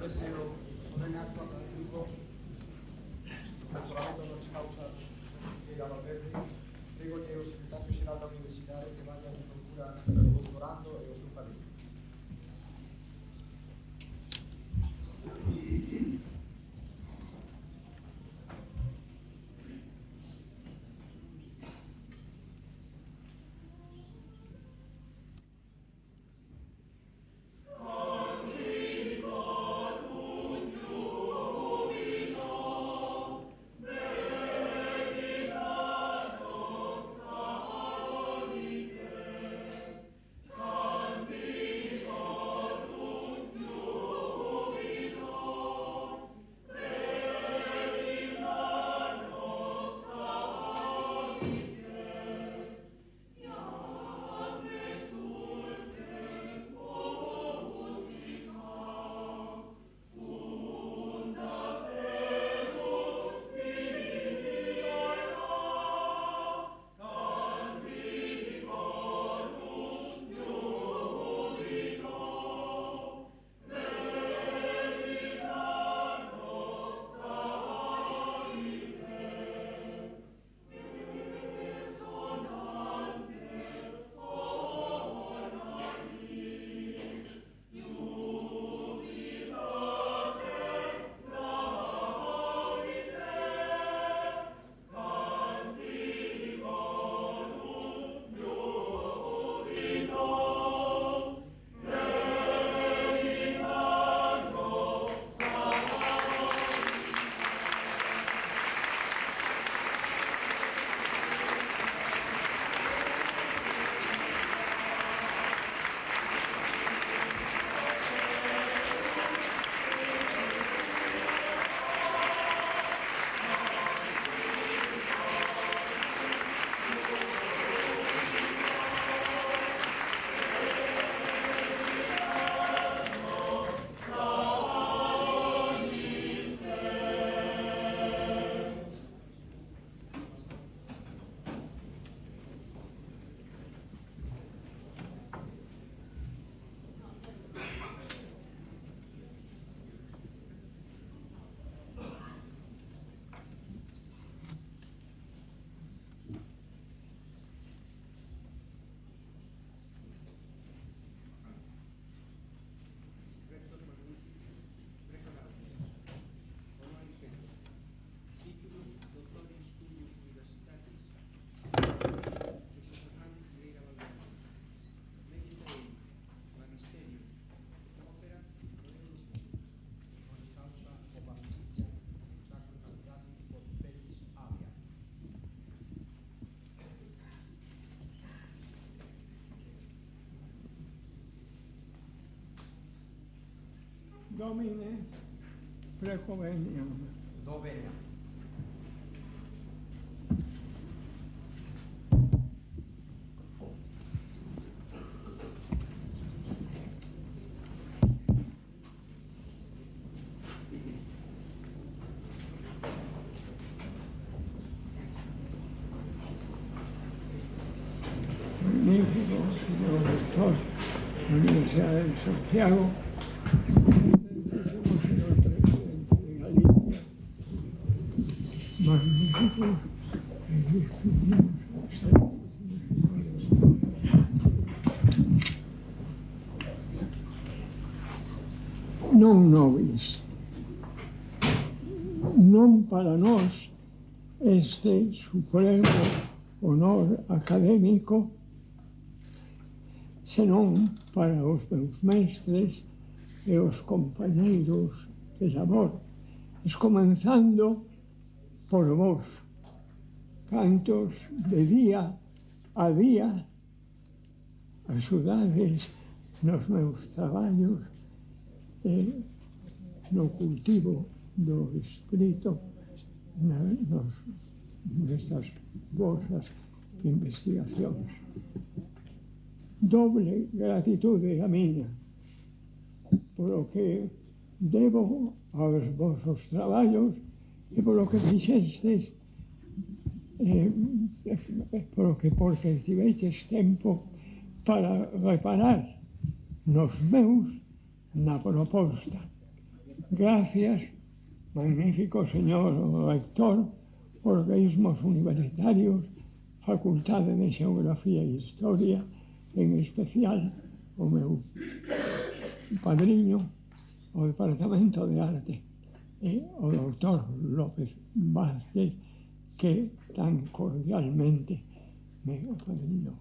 deseo poner en acto a Francisco, naturalmente das causas que a Valverde, digo que o secretario xeral da Universidade que vaya a procura o doutorando e o seu padrino. Domine, precoveniam. Doveniam. Magnífico, señor rector de la Universidad de Santiago, señor presidente de Galicia, magnífico, non nobis, non para nós este supremo honor académico, senón para os meus mestres e os compañeiros de labor, comenzando por vos, cantos de día a día axudades nos meus traballos e no cultivo do espírito nestas vosas investigacións. Doble gratitude a miña polo que debo aos vosos traballos e polo que fixestes porque tiveches tempo para reparar nos meus na proposta Gracias, magnífico señor rector, organismos universitarios, facultades de Xeografía e Historia, en especial o meu padriño, o Departamento de Arte, e o doutor López Vázquez, que tan cordialmente me apadrinou.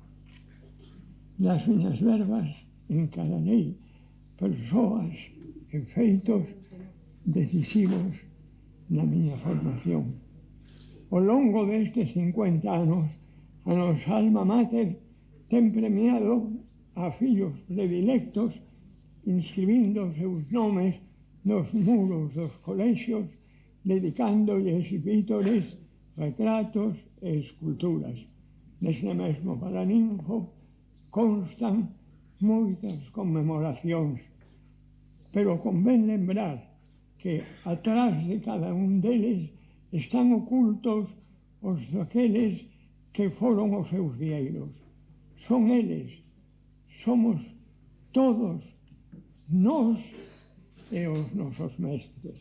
Das miñas verbas encararei persoas e feitos decisivos na miña formación. Ao longo destes 50 anos, a nosa alma mater ten premiado a fillos predilectos inscribindo os seus nomes nos muros dos colexios, dedicándolles vítores, retratos e esculturas. Neste mesmo Paraninfo constan moitas conmemoracións, pero convén lembrar que atrás de cada un deles están ocultos os daqueles que foron os seus vieiros. Son eles, somos todos nós e os nosos mestres.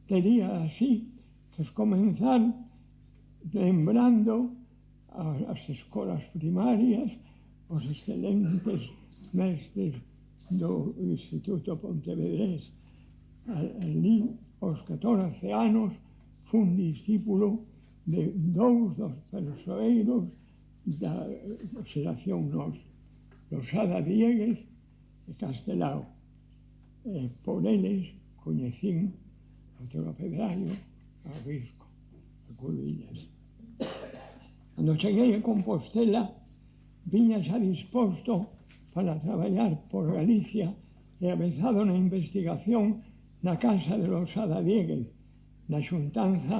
Tería así que comenzar lembrando as escolas primarias, os excelentes mestres do Instituto Pontevedrés. Ali, aos 14 anos, fun discípulo de dous dos persoeiros da xeración nos, Losada Diegues e Castelao. Por eles coñecín o Teo Pedrario, a Risco, a Cubillas. Cando cheguei a Compostela, viña xa disposto para traballar por Galicia e avezado na investigación na casa de Losada Diegues, na xuntanza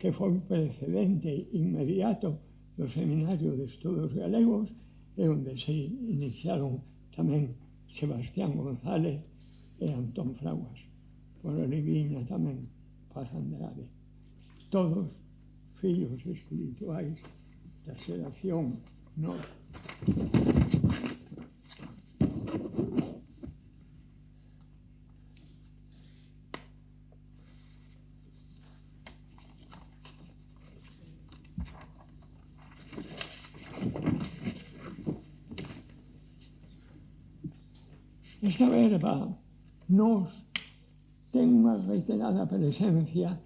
que foi precedente inmediato do Seminario de Estudos Galegos e onde se iniciaron tamén Sebastián González e Antón Fraguas. Por ali viña tamén Paz Andrade. Todos fillos espirituais da xeración nos. Esta verba nos ten unha reiterada presencia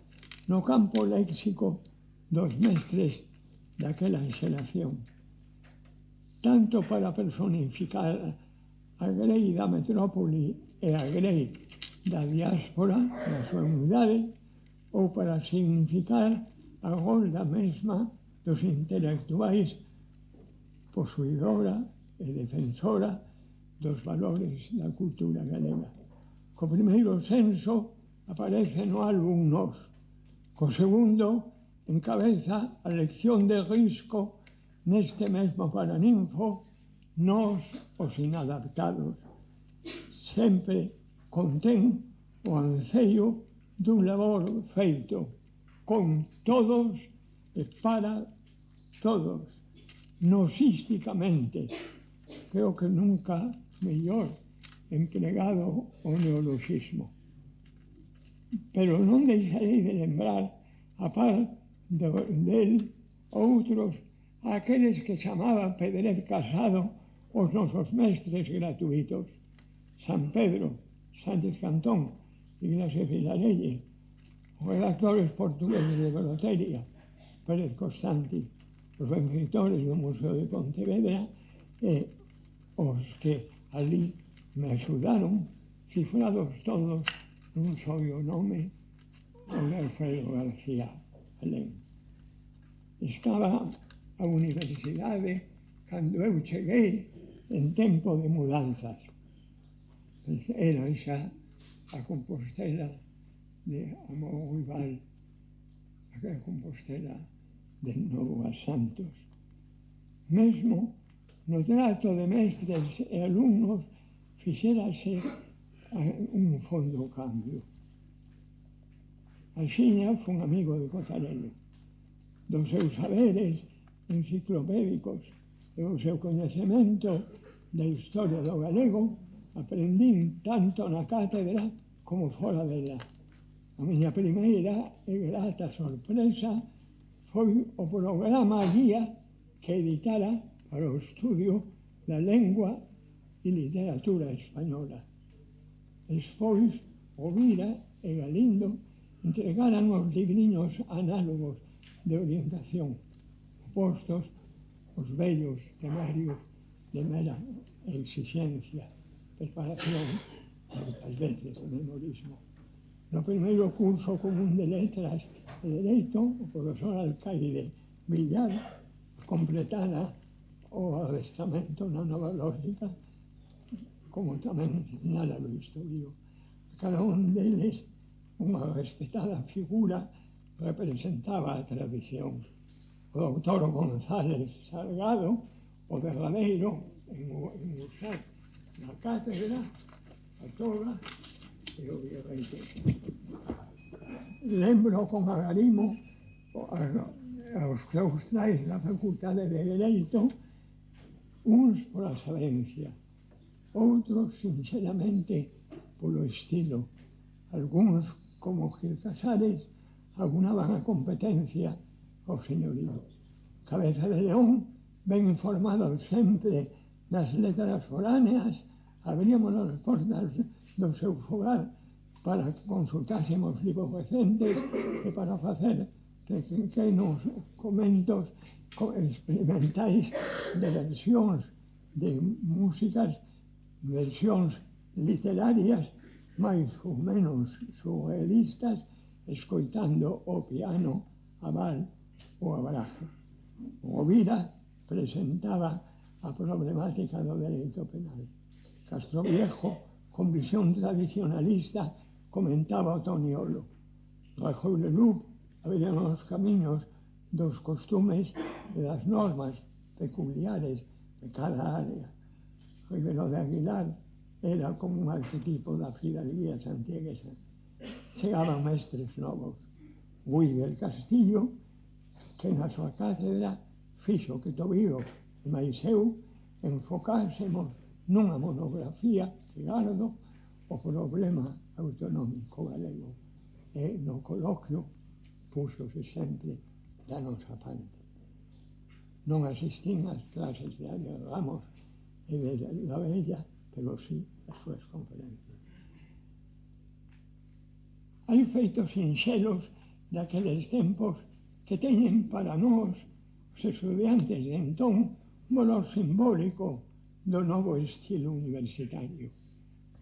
no campo léxico dos mestres daquela xeración, tanto para personificar a grei da metrópoli e a grei da diáspora na súa unidade, ou para significar a golda mesma dos intelectuais posuidora e defensora dos valores da cultura galega. Co primeiro censo aparece no álbum Nos, co segundo encabeza a lección de Risco neste mesmo Paraninfo, Nos os inadaptados. Sempre contén o anceio dun labor feito con todos e para todos, nosísticamente. Creo que nunca mellor empregado o neoloxismo. Pero non deixarei de lembrar, a par del, outros, aqueles que chamaban Pedret Casado os nosos mestres gratuitos. San Pedro, Sánchez Cantón, Ignacio Filarelle, os redactores portugueses de Groteria, Pérez Constanti, os benfeitores do Museo de Pontevedra e os que ali me axudaron, cifrados todos nun só nome, o de Alfredo García Alén. Estaba a universidade cando eu cheguei en tempo de mudanzas. Era xa a Compostela de Amoguibal, a Compostela de Novo a Santos. Mesmo no trato de mestres e alumnos fixérase un fondo cambio. Axiña fun amigo de Cotarelo, dos seus saberes enciclopédicos e o seu coñecemento da historia do galego aprendín tanto na cátedra como fora dela. A miña primeira e grata sorpresa foi o programa guía que editara para o estudio da lengua e literatura española. Despois, o Vira e Galindo entregaran os livriños análogos de orientación, postos os vellos temarios de mera exixencia, preparación, moitas veces de memorismo. No primeiro curso común de Letras e Dereito, o profesor Alcaide Villar completara o adestramento na nova lógica, como tamén señala Luis Tobío. Cada un deles, unha respetada figura, representaba a tradición. O doutor González Salgado, o derradeiro en usar na cátedra, a toga e o virreite. Lembro con agarimo aos claustrais da Facultade de Dereito, uns pola sabencia, outros, sinceramente, polo estilo. Algúns, como Gil Casares, aunaban a competencia ao señorío. Cabeza de León, ben informado sempre das letras foráneas, abríamos as portas do seu fogar para que consultásemos libros recentes e para facer pequenos comentos experimentais de versións de músicas, versións literarias máis ou menos surrealistas, escoitando o piano a Val ou a Braga. O Vira presentaba a problemática do dereito penal. Castroviejo, con visión tradicionalista, comentaba o Toniolo. Rajoy Leloup abrían os camiños dos costumes e das normas peculiares de cada área. Ribero de Aguilar era como un arquetipo da fidalguía santiaguesa. Chegaban mestres novos. Gui del Castillo, que na súa cátedra fixo que Tobío e máis eu enfocásemos nunha monografía que gardo o problema autonómico galego. E no coloquio púxose sempre da nosa parte. Non asistín ás clases de Arias Ramos e de la Bella, pero sí as súas conferencias. Hai feitos sinxelos daqueles tempos que teñen para nós, os estudiantes de entón, un valor simbólico do novo estilo universitario.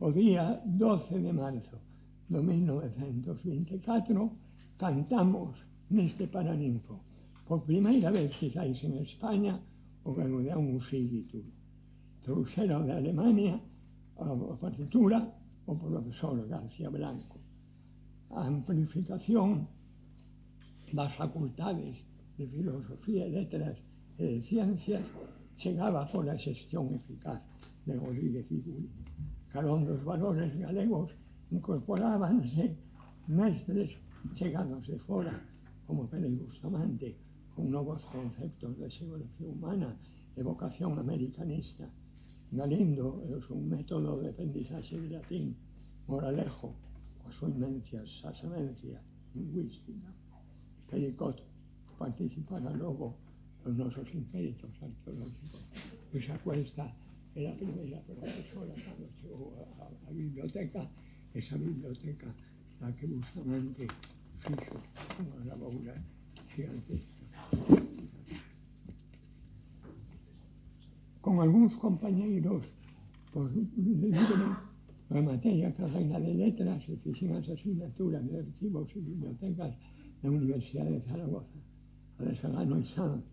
O día 12 de marzo de 1924 cantamos neste Paraninfo, por primeira vez quizáis en España, o Gaudeamus Igitur. Trouxera de Alemania a partitura o profesor García Blanco. A amplificación das facultades de filosofía, letras e de ciencias chegaba pola xestión eficaz de Rodríguez Figuri. Carón dos valores galegos incorporábanse mestres chegados de fora, como Pérez Bustamante, con novos conceptos de psicología humana e vocación americanista. Galindo e o seu método de aprendizaxe de latín, Moralejo, coa súa inmencia sabencia lingüística. Pericot participara logo dos nosos inquéritos arqueológicos. Luisa Cuesta era a primeira profesora cando chegou a biblioteca, esa biblioteca na que Bustamante fixo unha laboura gigantesca. Con algúns compañeiros por libre rematei a carreira de letras e fixen as asignaturas de arquivos e bibliotecas na Universidade de Zaragoza. A de Sagano e Sanz,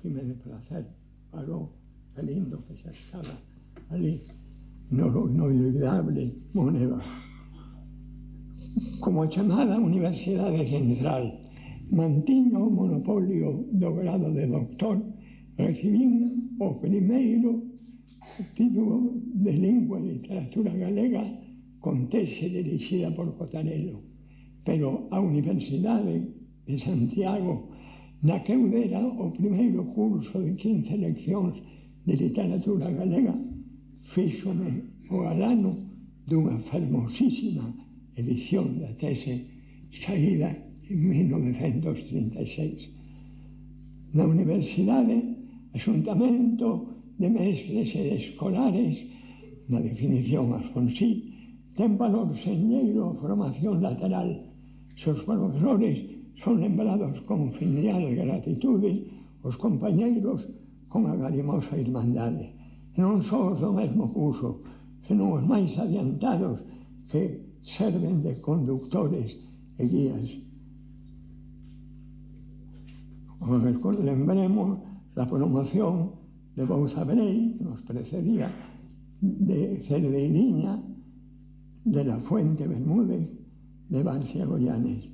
Jiménez Placer, Paró, Galindo, que xa estaba ali, no inolvidable Moneva. Como chamada Universidade Central, mantiño o monopolio do grado de doctor, recibín o primeiro título de Lingua e Literatura Galega con tese dirixida por Cotarelo, pero a Universidade de Santiago, na que eu dera o primeiro curso de 15 leccións de literatura galega, fíxome o galano dunha fermosísima edición da tese saída en 1936. Na universidade, Axuntamento de Mestres e de Escolares, na definición Alfonsí, ten valor señeiro a formación lateral. Se os profesores son lembrados con filial gratitude, os compañeiros con agarimosa irmandade. E non só os do mesmo curso, senón os máis adiantados que serven de conductores e guías. Lembremos la promoción de Bouza Brey, que nos precedía, de Cerdeiriña, de la Fuente Bermúdez, de Barcia Goyanes.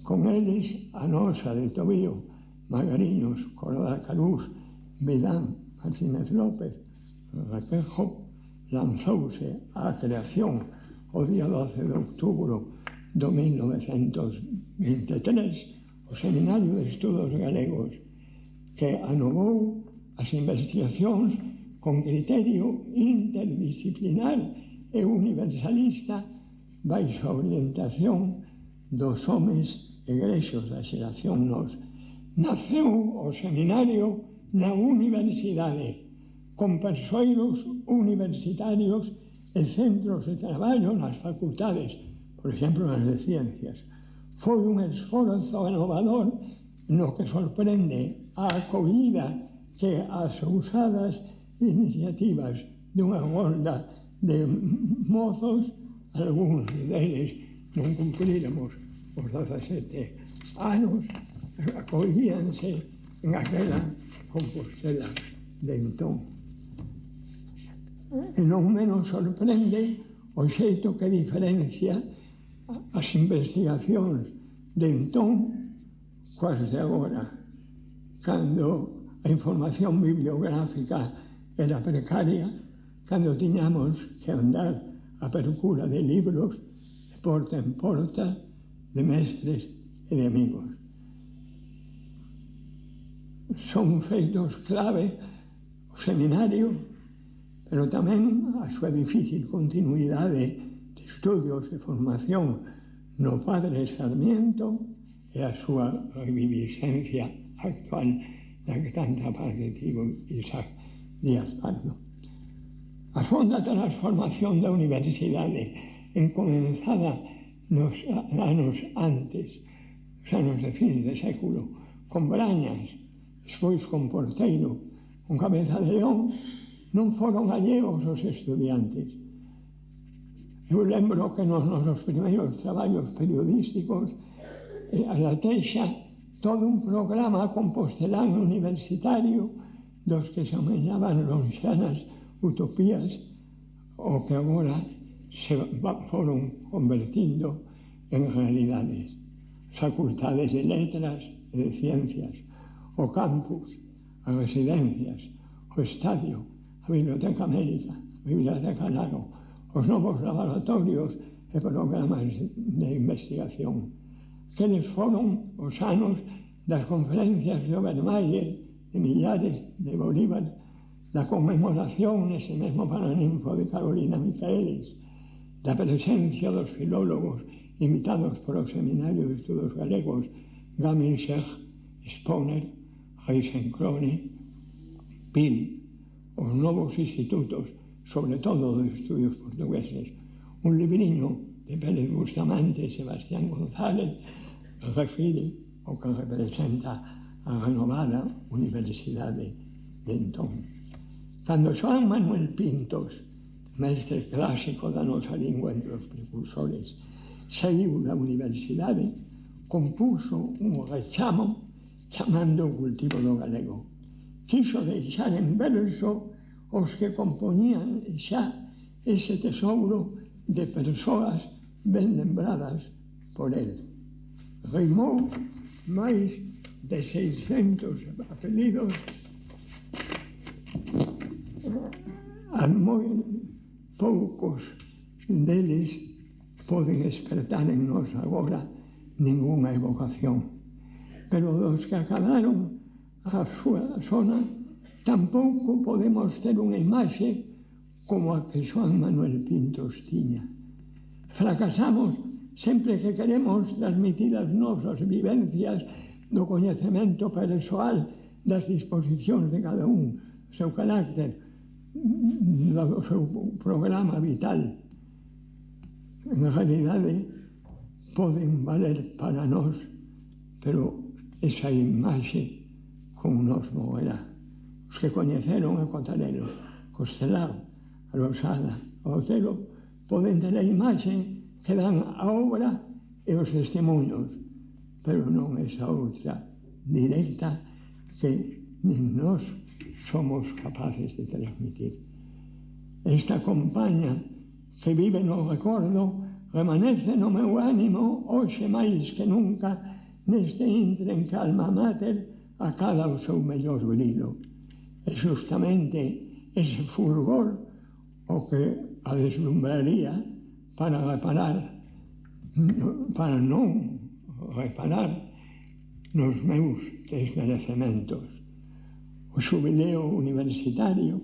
Con eles, a nosa de Tobío, Magariños, Corda Carús, Vidán, Martínez López, Requejo, lanzouse á creación o día 12 de outubro de 1923 o Seminario de Estudos Galegos, que anovou as investigacións con criterio interdisciplinar e universalista baixo a orientación dos homes egrexos da xeración nos. Naceu o seminario na universidade, con persoeiros universitarios e centros de traballo nas facultades, por exemplo, nas de ciencias. Foi un esforzo inovador no que sorprende a acollida que as ousadas iniciativas dunha golda de mozos, algúns deles non cumplíramos os 17 anos, acollíanse en aquela Compostela de entón. E non menos sorprende o xeito que diferencia as investigacións de entón coas de agora, cando a información bibliográfica era precaria, cando tiñamos que andar a procura de libros de porta en porta, de mestres e de amigos. Son feitos clave o seminario, pero tamén a súa difícil continuidade de estudios e formación no Padre Sarmiento e a súa reviviscencia actual na que tanta parte tivo Isaac Díaz Pardo. A fonda transformación da universidade, encomenzada nos anos antes, os anos de fin de século, con Brañas, despois con Porteiro, con Cabeza de León, non foron alleos os estudiantes. Eu lembro que nos nosos primeiros traballos periodísticos a latexa todo un programa compostelán universitario dos que se amellaban lonxanas utopías o que agora se foron convertindo en realidades. Facultades de letras e de ciencias, o campus, as residencias, o estadio, a Biblioteca América, a Biblioteca Lago, os novos laboratorios e programas de investigación. Aqueles foron os anos das conferencias de Obermeier, de Millares, de Bolívar, da conmemoración nese mesmo Paraninfo de Carolina Micaelis, da presencia dos filólogos invitados polo Seminario de Estudos Galegos, Gaminscheg, Sponer, Heisencrone, Pil, os novos institutos, sobre todo de estudios portugueses, un libriño de Pérez Bustamante e Sebastián González refire o que representa a renovada universidade de entón. Cando Xoán Manuel Pintos, mestre clásico da nosa lingua entre os precursores, saiu da universidade, compuso un rechamo chamando o cultivo do galego. Quiso deixar en verso os que compoñían xa ese tesouro de persoas ben lembradas por el. Rimou máis de 600 apelidos a moi poucos deles poden despertar en nós agora ningunha evocación. Pero dos que acabaron a súa zona tampouco podemos ter unha imaxe como a que Xoán Manuel Pintos tiña. Fracasamos sempre que queremos transmitir as nosas vivencias do coñecemento persoal, das disposicións de cada un, o seu carácter, do seu programa vital. En realidade, poden valer para nós, pero esa imaxe con nós morrerá. Os que coñeceron a Cotarelo, Costelao, a Rosada, a Otero, poden ter a imaxe que dan a obra e os testemunhos, pero non esa outra directa que nin nós somos capaces de transmitir. Esta compaña que vive no recordo remanece no meu ánimo hoxe máis que nunca neste intre en que alma mater acada o seu mellor brillo. É justamente ese fulgor o que a deslumbraría para non reparar nos meus desmerecementos. O xubileo universitario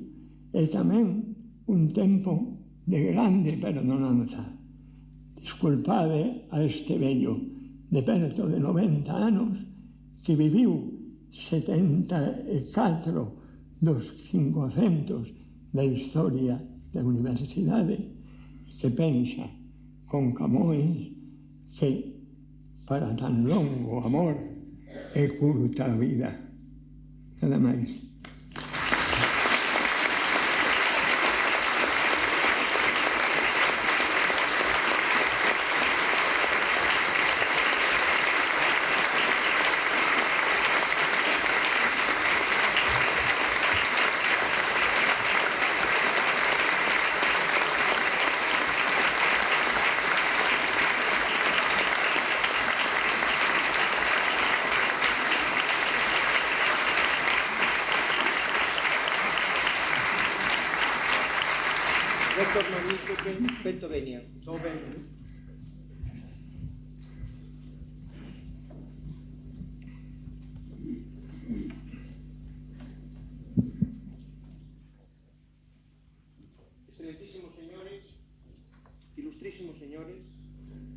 é tamén un tempo de grande perdonanza. Disculpade a este vello de perto de 90 anos que viviu 74 dos 500 da historia da universidade e que pensa con Camões que para tan longo amor é curta a vida. Nada máis. Doctor Magnifico Pentovenia. So bene. Excelentísimos señores, ilustrísimos señores,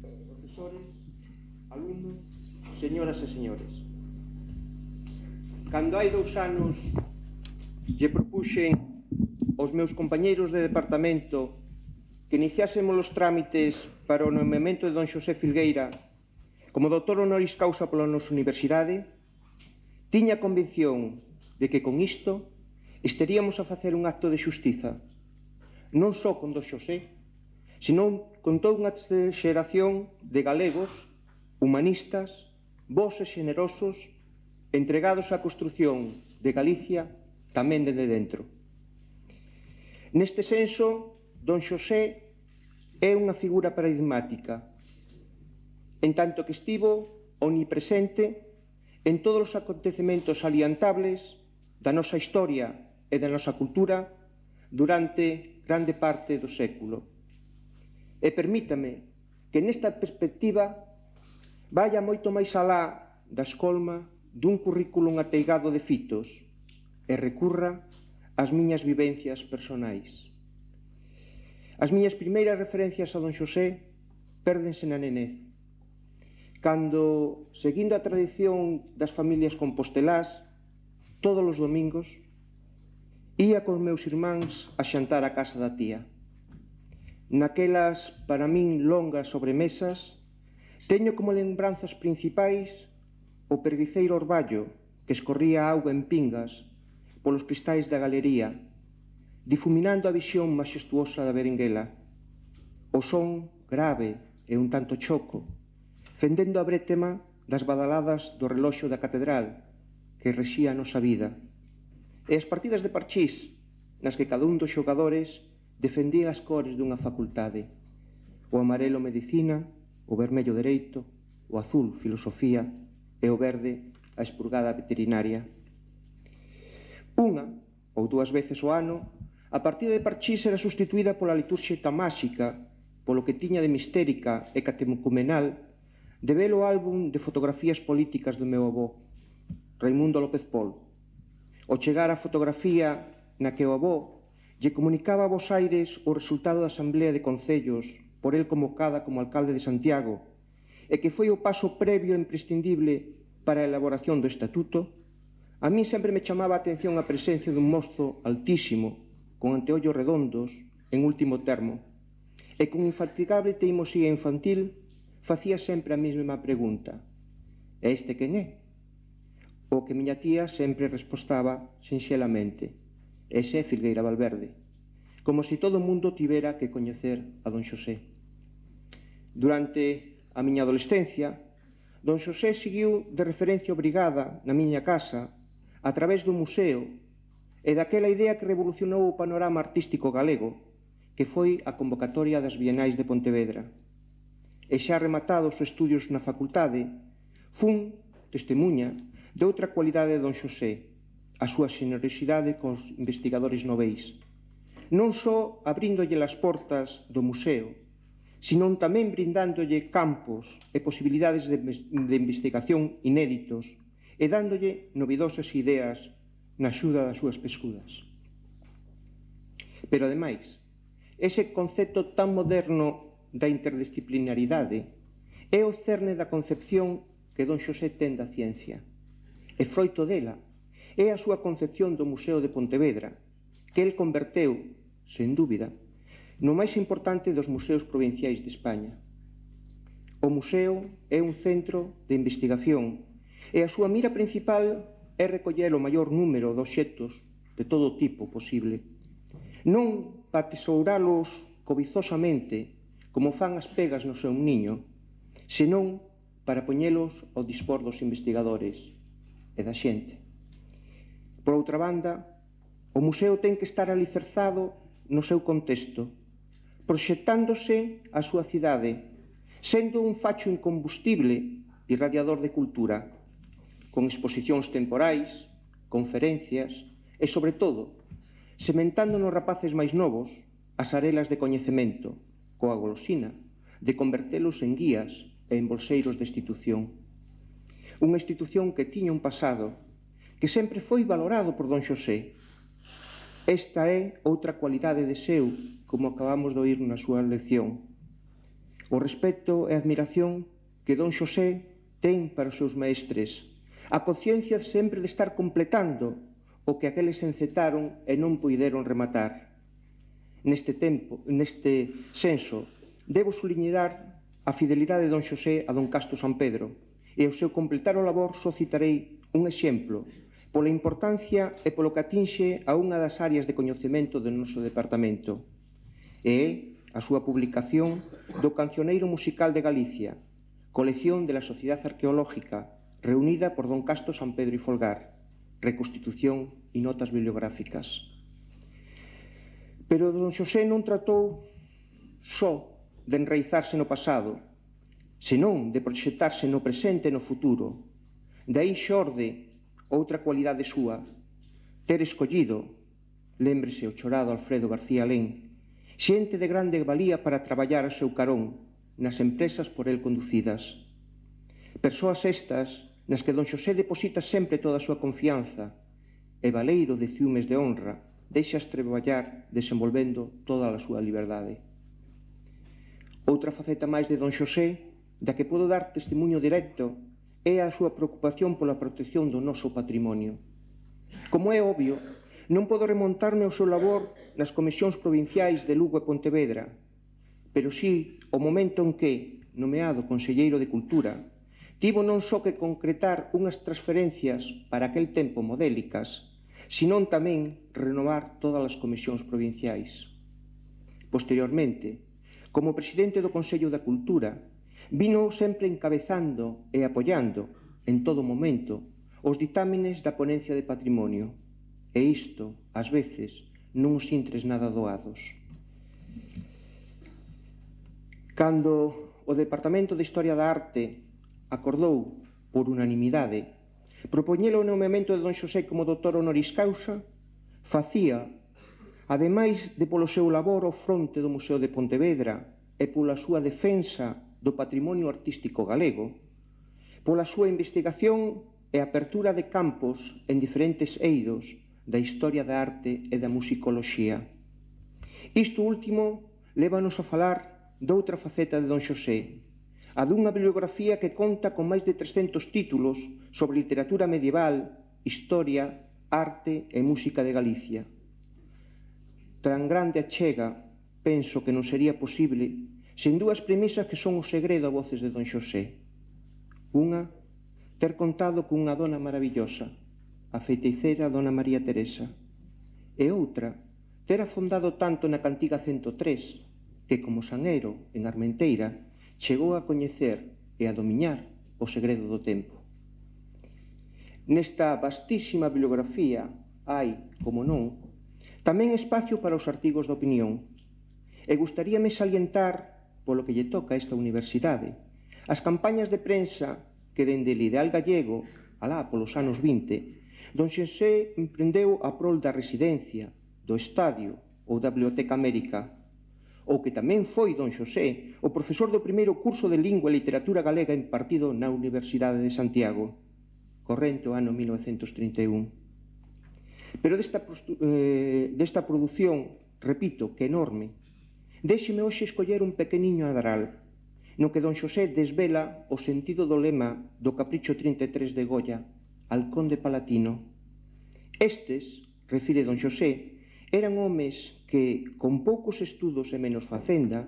profesores, alumnos, señoras e señores. Cando hai 2 anos lle propuxen aos meus compañeiros de departamento que iniciásemos os trámites para o nomeamento de don Xosé Filgueira como doutor honoris causa pola nosa universidade, tiña a convicción de que con isto estaríamos a facer un acto de xustiza, non só con don Xosé, senón con toda unha xeración de galegos, humanistas, bos e xenerosos, entregados á construción de Galicia tamén dende dentro. Neste senso, don Xosé é unha figura paradigmática, en tanto que estivo omnipresente en todos os acontecementos salientables da nosa historia e da nosa cultura durante grande parte do século. E permítame que nesta perspectiva vaya moito máis alá da escolma dun currículum ateigado de fitos e recurra ás miñas vivencias personais. As miñas primeiras referencias a don Xosé pérdense na nenez, cando, seguindo a tradición das familias compostelás, todos os domingos ía cos meus irmáns a xantar a casa da tía. Naquelas, para min, longas sobremesas, teño como lembranzas principais o perdiceiro orballo que escorría auga en pingas polos cristais da galería, difuminando a visión maxestuosa da berenguela, o son grave e un tanto choco, fendendo a brétema das badaladas do reloxo da catedral que rexía a nosa vida, e as partidas de parchís nas que cada un dos xogadores defendía as cores dunha facultade, o amarelo medicina, o vermello dereito, o azul filosofía e o verde a expurgada veterinaria. Unha ou 2 veces ao ano, a partida de parchís era sustituída pola liturxia máxica, polo que tiña de mistérica e catecumenal de ver o álbum de fotografías políticas do meu avó, Raimundo López Pol. O chegar a fotografía na que o avó lle comunicaba a Bos Aires o resultado da Asamblea de Concellos, por el convocada como alcalde de Santiago, e que foi o paso previo e imprescindible para a elaboración do Estatuto, a mí sempre me chamaba a atención a presencia dun mozo altísimo, con anteollos redondos, en último termo, e con infatigable teimosía infantil facía sempre a mesma pregunta: "E este quen é?" O que miña tía sempre respostaba sinxelamente: "Ese é Filgueira Valverde", como se todo o mundo tivera que coñecer a don Xosé. Durante a miña adolescencia, don Xosé seguiu de referencia obrigada na miña casa a través do museo e daquela idea que revolucionou o panorama artístico galego, que foi a convocatoria das Bienais de Pontevedra. E xa rematados os estudios na facultade, fun testemunha de outra cualidade de don Xosé, a súa xenerosidade cos investigadores noveis, non só abríndolle as portas do museo, senón tamén brindándolle campos e posibilidades de investigación inéditos e dándolle novidosas ideas na axuda das súas pescudas. Pero, ademais, ese concepto tan moderno da interdisciplinaridade é o cerne da concepción que don Xosé ten da ciencia. E froito dela é a súa concepción do Museo de Pontevedra, que el converteu, sen dúbida, no máis importante dos museos provinciais de España. O museo é un centro de investigación e a súa mira principal é recoller o maior número de obxectos de todo tipo posible. Non para tesouralos cobizosamente, como fan as pegas no seu niño, senón para poñelos ao dispor dos investigadores e da xente. Por outra banda, o museo ten que estar alicerzado no seu contexto, proxectándose a súa cidade, sendo un facho incombustible irradiador de cultura, con exposicións temporais, conferencias e, sobre todo, sementando nos rapaces máis novos as arelas de coñecemento, coa golosina de convertelos en guías e en bolseiros de institución. Unha institución que tiña un pasado que sempre foi valorado por don Xosé. Esta é outra cualidade de seu, como acabamos de oír na súa lección. O respeto e a admiración que don Xosé ten para os seus maestres, a conciencia sempre de estar completando o que aqueles encetaron e non puideron rematar. Neste senso, debo subliñar a fidelidade de don Xosé a don Casto San Pedro, e ao seu completar o labor só citarei un exemplo pola importancia e polo que atinxe a unha das áreas de coñecemento do noso departamento, e é a súa publicación do Cancioneiro Musical de Galicia, colección de la Sociedade Arqueológica, reunida por don Casto San Pedro y Folgar, reconstitución e notas bibliográficas. Pero don Xosé non tratou só de enraizarse no pasado, senón de proxectarse no presente e no futuro. De aí xorde outra cualidade súa, ter escollido, lémbrese o chorado Alfredo García Alén, xente de grande valía para traballar a seu carón nas empresas por el conducidas. Persoas estas nas que don Xosé deposita sempre toda a súa confianza e valeiro de ciúmes de honra deixas traballar desenvolvendo toda a súa liberdade. Outra faceta máis de don Xosé, da que podo dar testemunho directo, é a súa preocupación pola protección do noso patrimonio. Como é obvio, non podo remontarme ao seu labor nas comisións provinciais de Lugo e Pontevedra, pero sí o momento en que, nomeado conselleiro de Cultura, tivo non só que concretar unhas transferencias para aquel tempo modélicas, senón tamén renovar todas as comisións provinciais. Posteriormente, como presidente do Consello da Cultura, vino sempre encabezando e apoiando, en todo momento, os ditámenes da ponencia de patrimonio. E isto, ás veces, non os intres nada doados. Cando o Departamento de Historia da Arte acordou, por unanimidade, propoñelo o nomeamento de don Xosé como doutor honoris causa, facía, ademais de polo seu labor ao fronte do Museo de Pontevedra e pola súa defensa do patrimonio artístico galego, pola súa investigación e apertura de campos en diferentes eidos da historia da arte e da musicoloxía. Isto último lévanos a falar doutra faceta de don Xosé, a dunha bibliografía que conta con máis de 300 títulos sobre literatura medieval, historia, arte e música de Galicia. Tan grande achega, penso que non sería posible sen dúas premisas que son o segredo a voces de don Xosé. Unha, ter contado cunha dona maravillosa, a feiticeira dona María Teresa, e outra, ter afondado tanto na cantiga 103 que, como Sanero, en Armenteira, chegou a coñecer e a domiñar o segredo do tempo. Nesta vastísima bibliografía hai, como non, tamén espacio para os artigos de opinión, e gustaríame salientar, polo que lle toca a esta universidade, as campañas de prensa que dende o ideal gallego, alá polos anos 20, don Xosé emprendeu a prol da residencia, do estadio ou da Biblioteca América, ou que tamén foi don Xosé o profesor do primeiro curso de Lingua e Literatura Galega impartido na Universidade de Santiago, corrente o ano 1931. Pero desta produción, repito, que enorme, déxeme hoxe escoller un pequeniño adral, no que don Xosé desvela o sentido do lema do Capricho 33 de Goya, Halcón de Palatino. Estes, refire don Xosé, eran homes que, con poucos estudos e menos facenda,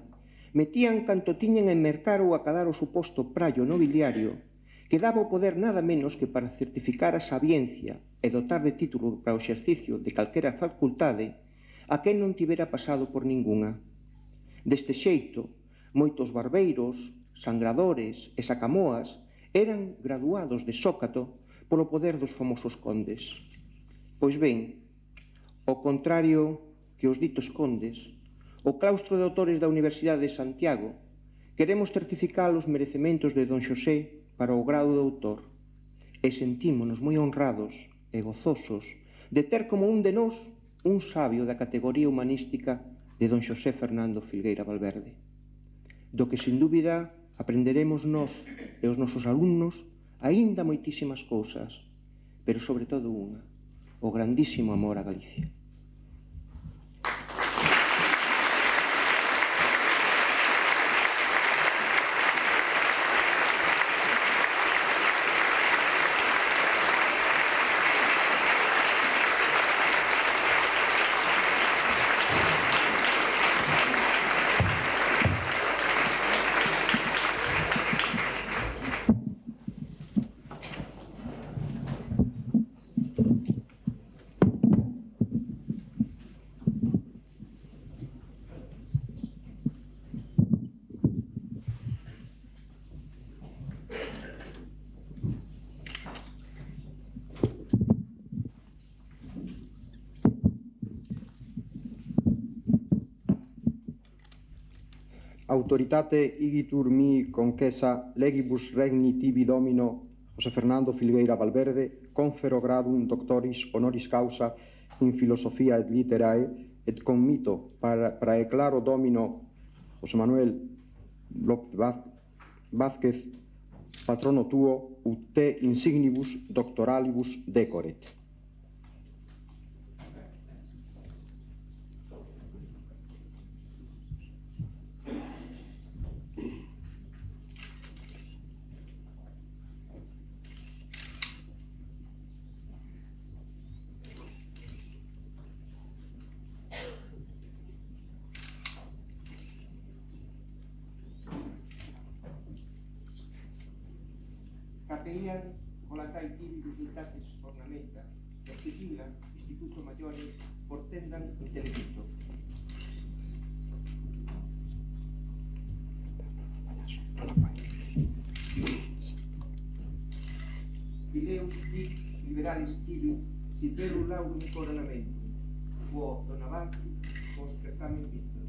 metían canto tiñan en mercar ou acadar o suposto prallo nobiliario que daba o poder nada menos que para certificar a sabiencia e dotar de título para o exercicio de calquera facultade a quen non tivera pasado por ningunha. Deste xeito, moitos barbeiros, sangradores e sacamoas eran graduados de Sócato polo poder dos famosos condes. Pois ben, ao contrario que os ditos condes, o claustro de autores da Universidade de Santiago queremos certificar os merecementos de don Xosé para o grado de autor e sentímonos moi honrados e gozosos de ter como un de nós un sabio da categoría humanística de don Xosé Fernando Filgueira Valverde, do que, sin dúbida, aprenderemos nós e os nosos alumnos aínda moitísimas cousas, pero sobre todo unha, o grandísimo amor a Galicia. Autoritate igitur mi conquesa legibus regni tibi domino José Fernando Filgueira Valverde confero gradum doctoris honoris causa in filosofia et literae et commito para claro domino José Manuel López Vázquez patrono tuo ut te insignibus doctoralibus decoret. Capeian colatai tibi dignitates ornamenta, pertitila Instituto Maiores portendan intelecito. Fileus dic liberalis tibi siteru laurum coronamentum, quo donavanti vos pertamen victor.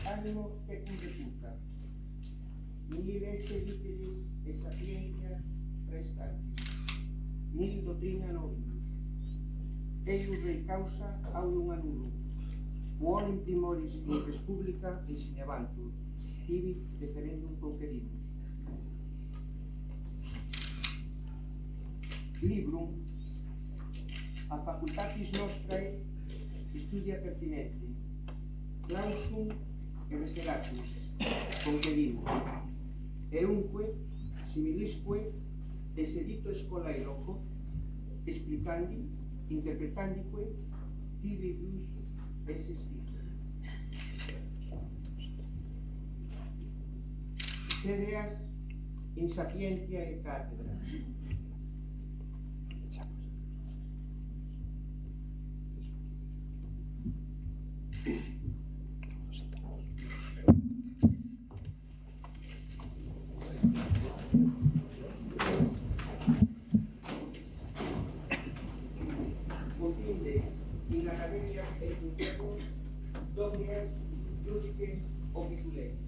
Ánimo que convetuca, nil esse literis e sapiencia restantis, nil doctrina nobilus, eius rei causa aurum annulum, quorum primoris in respublica ensignabantur, tibi referendum conquerimus. Librum, a facultatis nostrae studia pertinente, clausum e reseratus, concedimus, eunque, similisque, esedito scholae loco, explicandi, interpretandique, tibius esse spiritu. Sedeas in sapientia et cattedra. Confinde in academia et inferno dominas judices opituleis.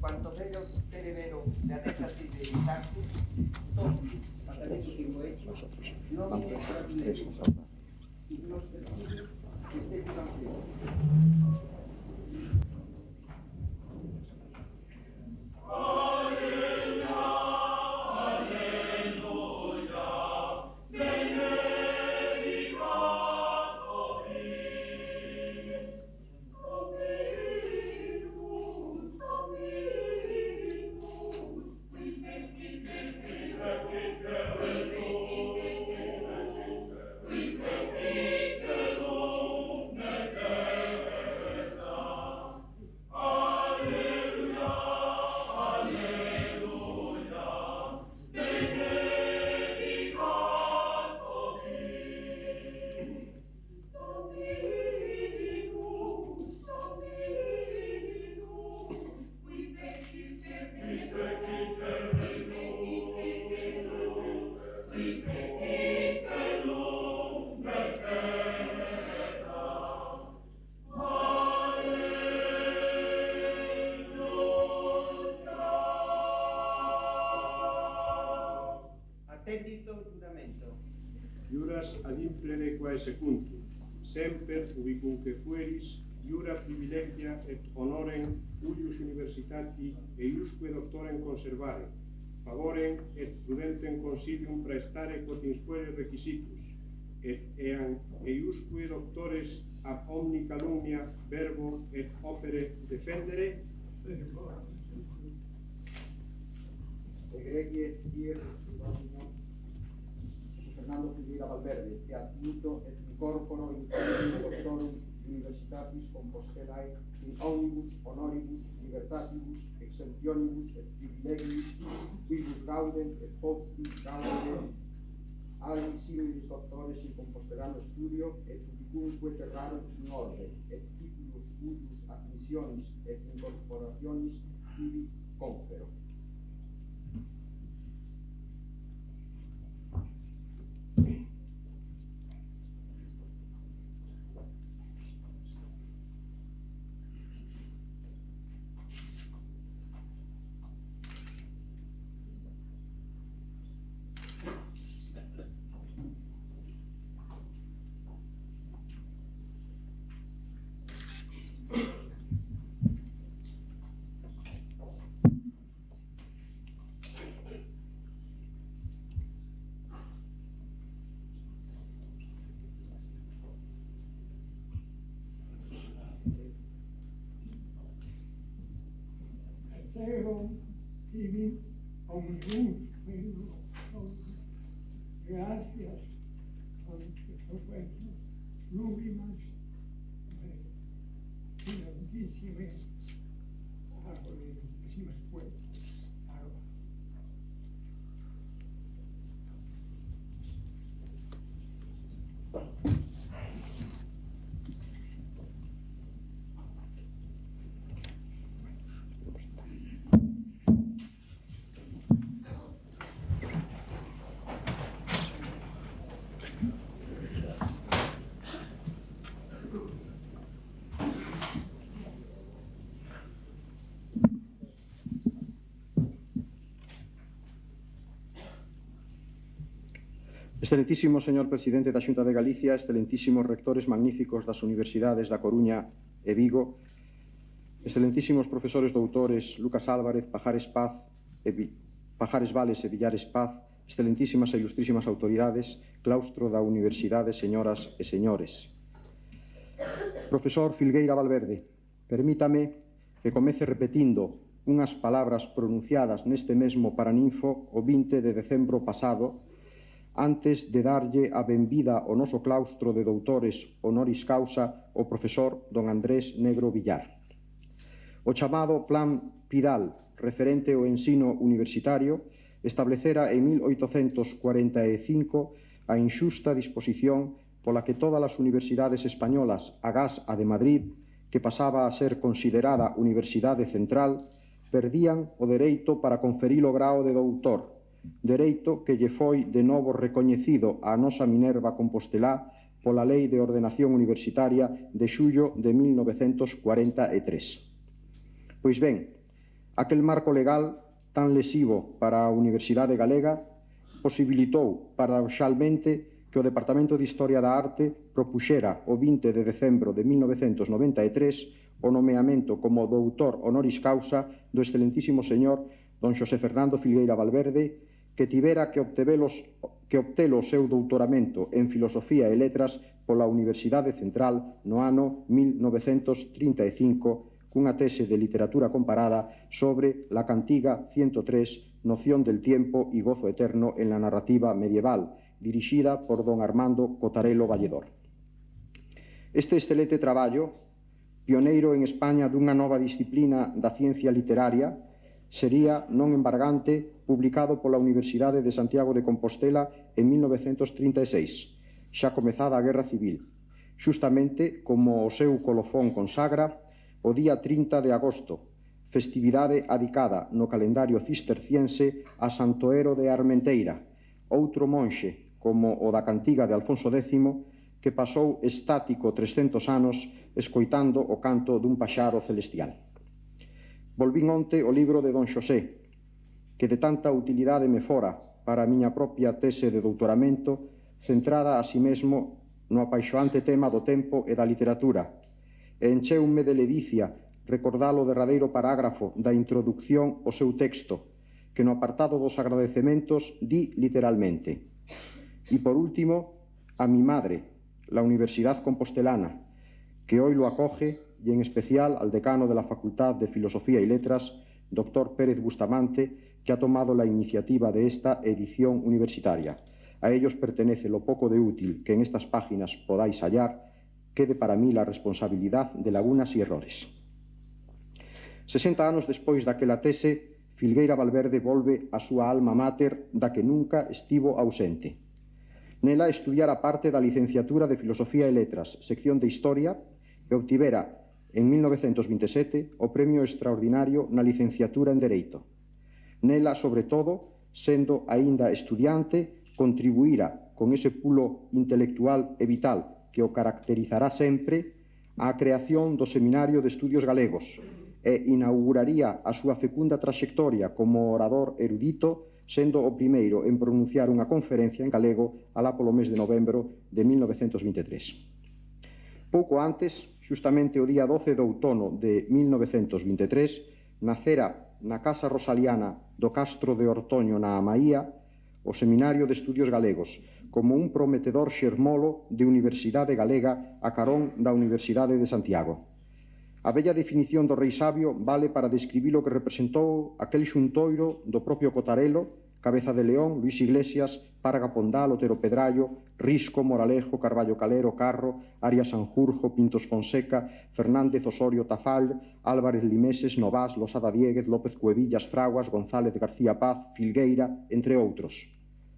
Quanto vero vero de adeptati de intacto, totus académicos poetos, nomine gratuletum, ignos perfidium, estetis amplius. Attendito giuramento. Iuras ad implere quae secuntum, semper ubicunque fueris, iura privilegia et honorem uius universitati eiusque doctorem conservare, favorem et prudentem consilium praestare quod insfuere requisitus, et eam eiusque doctores ab omni calumnia verbo et opere defendere. Egregie dir Domino Fernando Filgueira Valverde, che admito et in corporo in doctorum universitatis Compostelae in omnibus honoribus libertatibus exemptionibus et privilegiis quibus gaudent et postum gaudere ali similis doctores in Compostelano studio et ubicunque terrarum in orde et titulus uius admissionis et incorporationis tibi confero. Ego, tibi, omnibus, gracias, por supuesto, lubimas, finantísimas, muchísimas puertas. Excelentísimo señor Presidente da Xunta de Galicia, excelentísimos rectores magníficos das Universidades da Coruña e Vigo, excelentísimos profesores doutores Lucas Álvarez, Pajares Vales e Villares Paz, excelentísimas e ilustrísimas autoridades, claustro da Universidade, señoras e señores. Profesor Filgueira Valverde, permítame que comece repetindo unhas palabras pronunciadas neste mesmo Paraninfo o 20 de decembro pasado, antes de darlle a benvida ao noso claustro de doutores honoris causa o profesor don Andrés Negro Villar. O chamado Plan Pidal, referente ao ensino universitario, establecera en 1845 a inxusta disposición pola que todas as universidades españolas, agás a de Madrid, que pasaba a ser considerada Universidade Central, perdían o dereito para conferir o grao de doutor, dereito que lle foi de novo recoñecido á nosa Minerva Compostelá pola Lei de Ordenación Universitaria de xullo de 1943. Pois ben, aquel marco legal tan lesivo para a Universidade Galega posibilitou paradoxalmente que o Departamento de Historia da Arte propuxera o 20 de decembro de 1993 o nomeamento como doutor honoris causa do excelentísimo señor don Xosé Fernando Filgueira Valverde, que tivera que obtelo o seu doutoramento en Filosofía e Letras pola Universidade Central no ano 1935, cunha tese de literatura comparada sobre la cantiga 103, noción del tiempo y gozo eterno en la narrativa medieval, dirixida por don Armando Cotarelo Valledor. Este excelente traballo, pioneiro en España dunha nova disciplina da ciencia literaria, sería non embargante publicado pola Universidade de Santiago de Compostela en 1936, xa comezada a Guerra Civil, xustamente como o seu colofón consagra o día 30 de agosto, festividade adicada no calendario cisterciense a Santoero de Armenteira, outro monxe como o da cantiga de Alfonso X, que pasou estático 300 anos escoitando o canto dun paxaro celestial. Volvín onte o libro de don Xosé, que de tanta utilidade me fora para a miña propia tese de doutoramento, centrada a si mesmo no apaixoante tema do tempo e da literatura, e encheume de ledicia recordar o derradeiro parágrafo da introducción ao seu texto, que no apartado dos agradecementos di literalmente: e por último, a mi madre, la Universidad Compostelana, que hoy lo acoge, y en especial al decano de la Facultad de Filosofía y Letras, doctor Pérez Bustamante, que ha tomado la iniciativa de esta edición universitaria. A ellos pertenece lo poco de útil que en estas páginas podáis hallar, quede para mí la responsabilidad de lagunas y errores. 60 anos despois daquela tese, Filgueira Valverde volve a súa alma mater da que nunca estivo ausente. Nela estudiara parte da licenciatura de Filosofía e Letras, sección de Historia, e obtivera en 1927 o premio extraordinario na licenciatura en Dereito. Nela, sobre todo, sendo aínda estudiante, contribuíra con ese pulo intelectual e vital que o caracterizará sempre á creación do Seminario de Estudios Galegos e inauguraría a súa fecunda traxectoria como orador erudito, sendo o primeiro en pronunciar unha conferencia en galego alá polo mes de novembro de 1923. Pouco antes, xustamente o día 12 de outono de 1923, nacera na Casa Rosaliana do Castro de Ortoño na Amaía o Seminario de Estudios Galegos, como un prometedor xermolo de Universidade Galega a carón da Universidade de Santiago. A bella definición do Rei Sabio vale para describir o que representou aquel xuntoiro do propio Cotarelo, Cabeza de León, Luis Iglesias, Parga Pondal, Otero Pedrallo, Risco, Moralejo, Carballo Calero, Carro, Arias Sanjurjo, Pintos Fonseca, Fernández Osorio Tafall, Álvarez Limeses, Novás, Losada Diéguez, López Cuevillas, Fraguas, González García Paz, Filgueira, entre outros.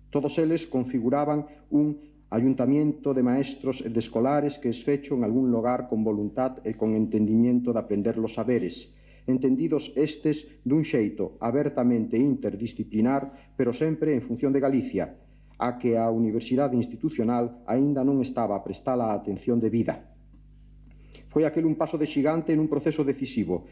Todos eles configuraban un ayuntamiento de maestros e de escolares que esfecho en algún lugar con voluntad e con entendimiento de aprender los saberes, entendidos estes dun xeito abertamente interdisciplinar, pero sempre en función de Galicia, a que a Universidade Institucional aínda non estaba a prestar a atención debida. Foi aquel un paso de xigante nun proceso decisivo,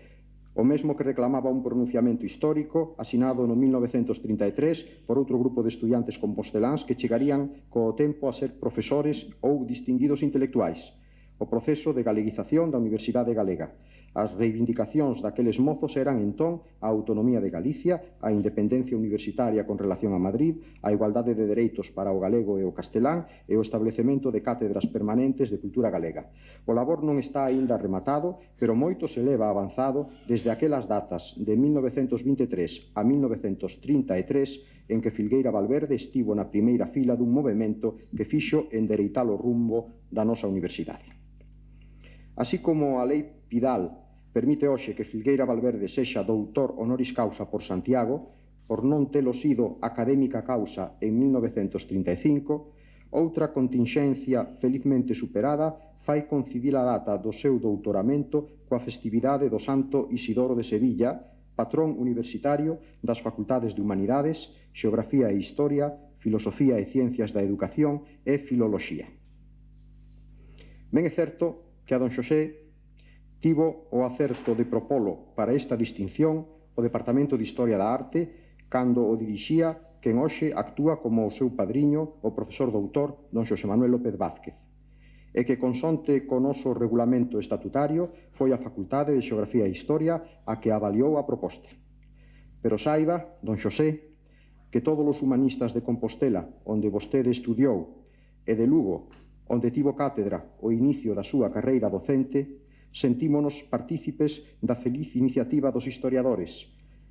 o mesmo que reclamaba un pronunciamento histórico asinado no 1933 por outro grupo de estudiantes composteláns que chegarían co tempo a ser profesores ou distinguidos intelectuais, o proceso de galeguización da Universidade Galega. As reivindicacións daqueles mozos eran, entón, a autonomía de Galicia, a independencia universitaria con relación a Madrid, a igualdade de dereitos para o galego e o castelán e o establecemento de cátedras permanentes de cultura galega. O labor non está aínda rematado, pero moito se leva avanzado desde aquelas datas de 1923 a 1933 en que Filgueira Valverde estivo na primeira fila dun movemento que fixo endereitar o rumbo da nosa universidade. Así como a Lei Pidal permite hoxe que Filgueira Valverde sexa doutor honoris causa por Santiago, por non telo sido académica causa en 1935, outra continxencia felizmente superada fai coincidir a data do seu doutoramento coa festividade do Santo Isidoro de Sevilla, patrón universitario das Facultades de Humanidades, Xeografía e Historia, Filosofía e Ciencias da Educación e Filoloxía. Ben é certo que a don Xosé tivo o acerto de propolo para esta distinción o Departamento de Historia da Arte cando o dirixía quen hoxe actúa como o seu padriño, o profesor doutor don Xosé Manuel López Vázquez, e que consonte co noso regulamento estatutario foi a Facultade de Xeografía e Historia a que avaliou a proposta. Pero saiba, don Xosé, que todos os humanistas de Compostela, onde vostede estudiou, e de Lugo, onde tivo cátedra o inicio da súa carreira docente, sentímonos partícipes da feliz iniciativa dos historiadores,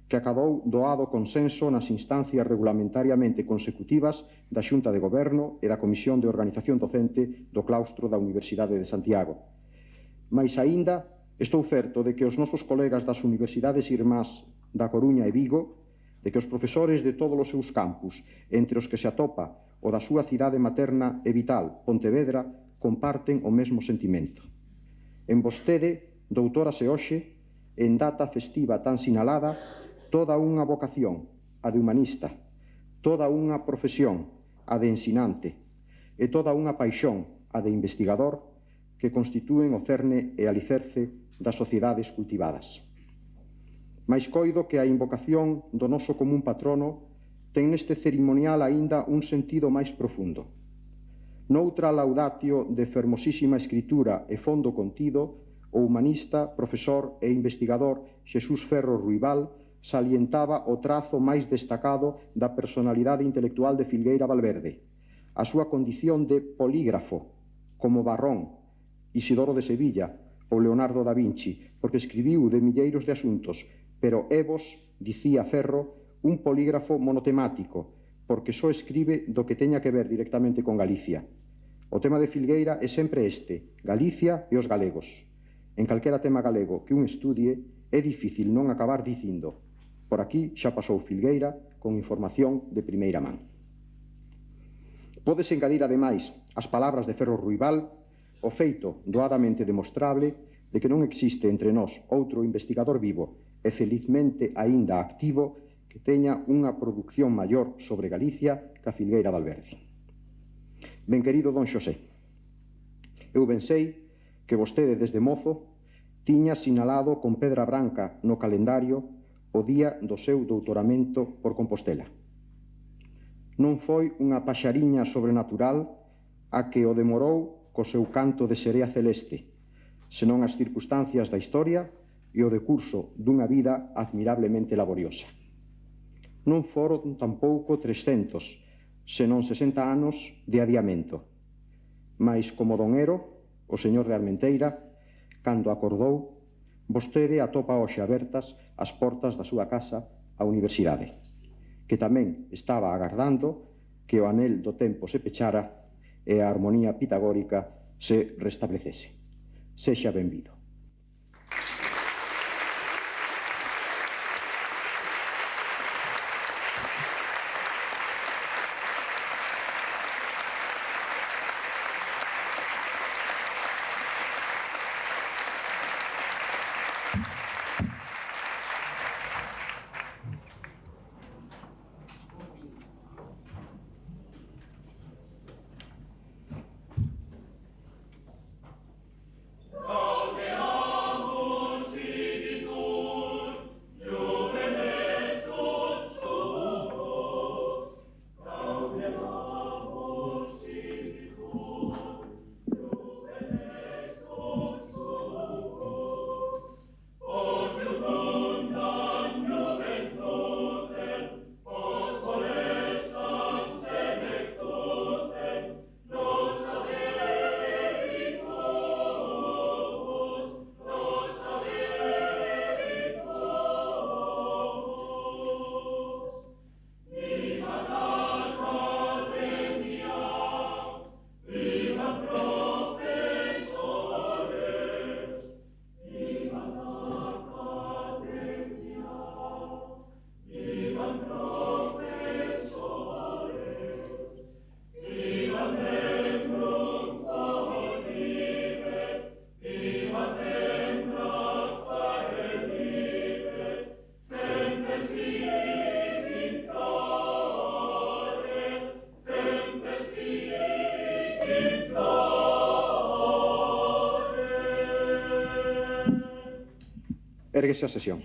que acabou doado consenso nas instancias regulamentariamente consecutivas da Xunta de Goberno e da Comisión de Organización Docente do claustro da Universidade de Santiago. Mais aínda estou certo de que os nosos colegas das universidades irmás da Coruña e Vigo, de que os profesores de todos os seus campus, entre os que se atopa o da súa cidade materna e vital, Pontevedra, comparten o mesmo sentimento. En vostede, doutórase hoxe, en data festiva tan sinalada, toda unha vocación, a de humanista, toda unha profesión, a de ensinante, e toda unha paixón, a de investigador, que constitúen o cerne e alicerce das sociedades cultivadas. Mais coido que a invocación do noso común patrono ten neste cerimonial aínda un sentido máis profundo. Noutra laudatio de fermosísima escritura e fondo contido, o humanista, profesor e investigador Xesús Ferro Ruibal salientaba o trazo máis destacado da personalidade intelectual de Filgueira Valverde, a súa condición de polígrafo, como Barrón, Isidoro de Sevilla ou Leonardo da Vinci, porque escribiu de milleiros de asuntos, pero é vos, dicía Ferro, un polígrafo monotemático, porque só escribe do que teña que ver directamente con Galicia. O tema de Filgueira é sempre este, Galicia e os galegos. En calquera tema galego que un estudie, é difícil non acabar dicindo: por aquí xa pasou Filgueira con información de primeira man. Pódese engadir, ademais, as palabras de Ferro Ruibal, o feito doadamente demostrable de que non existe entre nós outro investigador vivo e felizmente aínda activo que teña unha produción maior sobre Galicia que a Filgueira Valverde. Ben querido don Xosé, eu ben sei que vostede desde mozo tiña sinalado con pedra branca no calendario o día do seu doutoramento por Compostela. Non foi unha paxariña sobrenatural a que o demorou co seu canto de serea celeste, senón as circunstancias da historia e o decurso dunha vida admirablemente laboriosa. Non foron tampouco 300, senón 60 anos de adiamento. Mais como don Ero, o señor de Armenteira, cando acordou, vostede atopa hoxe abertas as portas da súa casa á universidade, que tamén estaba agardando que o anel do tempo se pechara e a armonía pitagórica se restablecese. Sexa benvido. Oh, Érguese a sesión.